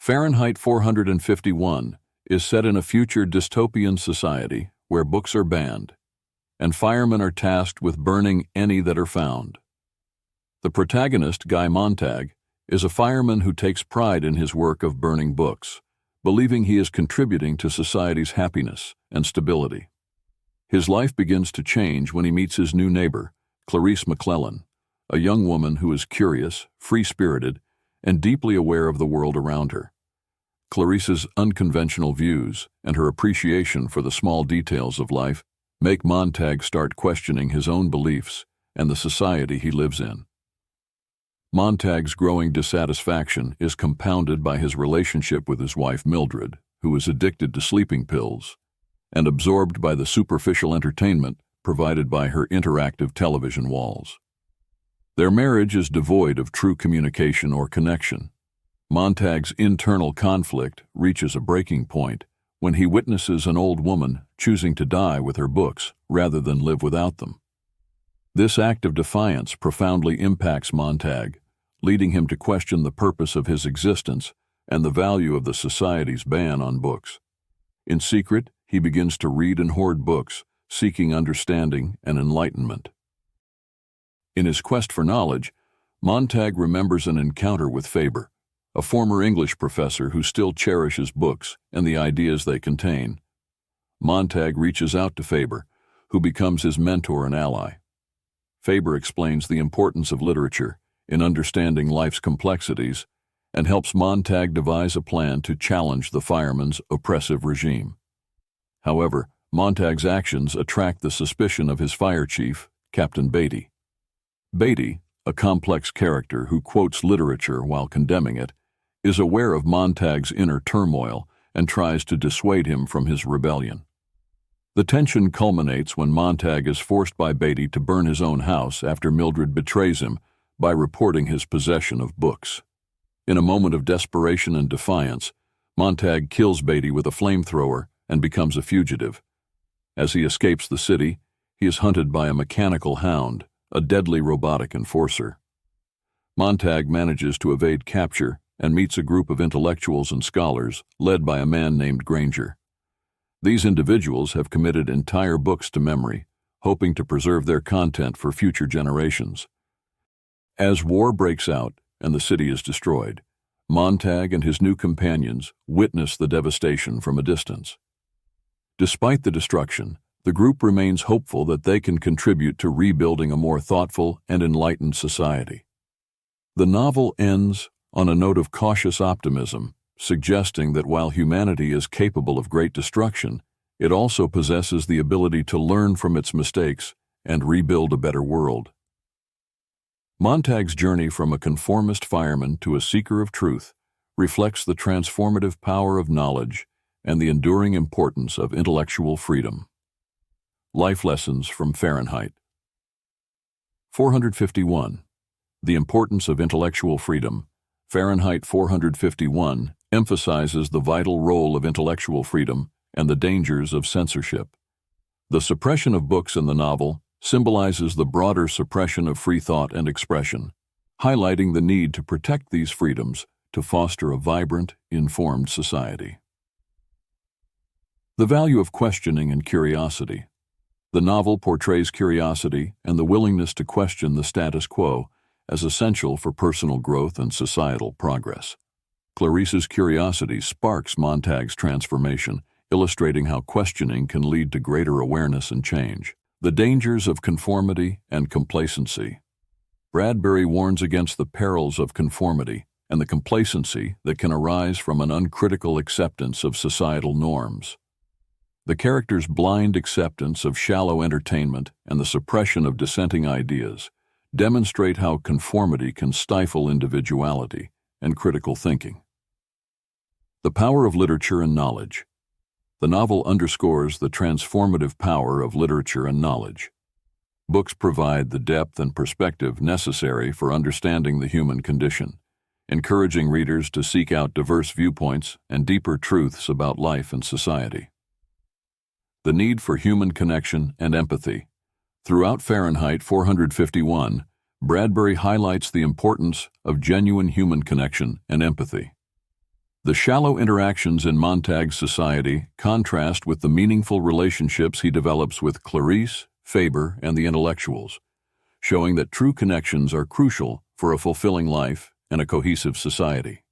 Fahrenheit 451 is set in a future dystopian society where books are banned, and firemen are tasked with burning any that are found. The protagonist, Guy Montag, is a fireman who takes pride in his work of burning books, believing he is contributing to society's happiness and stability. His life begins to change when he meets his new neighbor, Clarisse McClellan, a young woman who is curious, free-spirited, and deeply aware of the world around her. Clarisse's unconventional views and her appreciation for the small details of life make Montag start questioning his own beliefs and the society he lives in. Montag's growing dissatisfaction is compounded by his relationship with his wife Mildred, who is addicted to sleeping pills, and absorbed by the superficial entertainment provided by her interactive television walls. Their marriage is devoid of true communication or connection. Montag's internal conflict reaches a breaking point when he witnesses an old woman choosing to die with her books rather than live without them. This act of defiance profoundly impacts Montag, leading him to question the purpose of his existence and the value of the society's ban on books. In secret, he begins to read and hoard books, seeking understanding and enlightenment. In his quest for knowledge, Montag remembers an encounter with Faber, a former English professor who still cherishes books and the ideas they contain. Montag reaches out to Faber, who becomes his mentor and ally. Faber explains the importance of literature in understanding life's complexities and helps Montag devise a plan to challenge the firemen's oppressive regime. However, Montag's actions attract the suspicion of his fire chief, Captain Beatty. Beatty, a complex character who quotes literature while condemning it, is aware of Montag's inner turmoil and tries to dissuade him from his rebellion. The tension culminates when Montag is forced by Beatty to burn his own house after Mildred betrays him by reporting his possession of books. In a moment of desperation and defiance, Montag kills Beatty with a flamethrower and becomes a fugitive. As he escapes the city, he is hunted by a mechanical hound, a deadly robotic enforcer. Montag manages to evade capture and meets a group of intellectuals and scholars led by a man named Granger. These individuals have committed entire books to memory, hoping to preserve their content for future generations. As war breaks out and the city is destroyed, Montag and his new companions witness the devastation from a distance. Despite the destruction, the group remains hopeful that they can contribute to rebuilding a more thoughtful and enlightened society. The novel ends on a note of cautious optimism, suggesting that while humanity is capable of great destruction, it also possesses the ability to learn from its mistakes and rebuild a better world. Montag's journey from a conformist fireman to a seeker of truth reflects the transformative power of knowledge and the enduring importance of intellectual freedom. Life Lessons from Fahrenheit 451. The Importance of Intellectual Freedom. Fahrenheit 451 emphasizes the vital role of intellectual freedom and the dangers of censorship. The suppression of books in the novel symbolizes the broader suppression of free thought and expression, highlighting the need to protect these freedoms to foster a vibrant, informed society. The value of questioning and curiosity. The novel portrays curiosity and the willingness to question the status quo as essential for personal growth and societal progress. Clarisse's curiosity sparks Montag's transformation, illustrating how questioning can lead to greater awareness and change. The dangers of conformity and complacency. Bradbury warns against the perils of conformity and the complacency that can arise from an uncritical acceptance of societal norms. The character's blind acceptance of shallow entertainment and the suppression of dissenting ideas demonstrate how conformity can stifle individuality and critical thinking. The power of literature and knowledge. The novel underscores the transformative power of literature and knowledge. Books provide the depth and perspective necessary for understanding the human condition, encouraging readers to seek out diverse viewpoints and deeper truths about life and society. The need for human connection and empathy. Throughout Fahrenheit 451, Bradbury highlights the importance of genuine human connection and empathy. The shallow interactions in Montag's society contrast with the meaningful relationships he develops with Clarisse, Faber, and the intellectuals, showing that true connections are crucial for a fulfilling life and a cohesive society.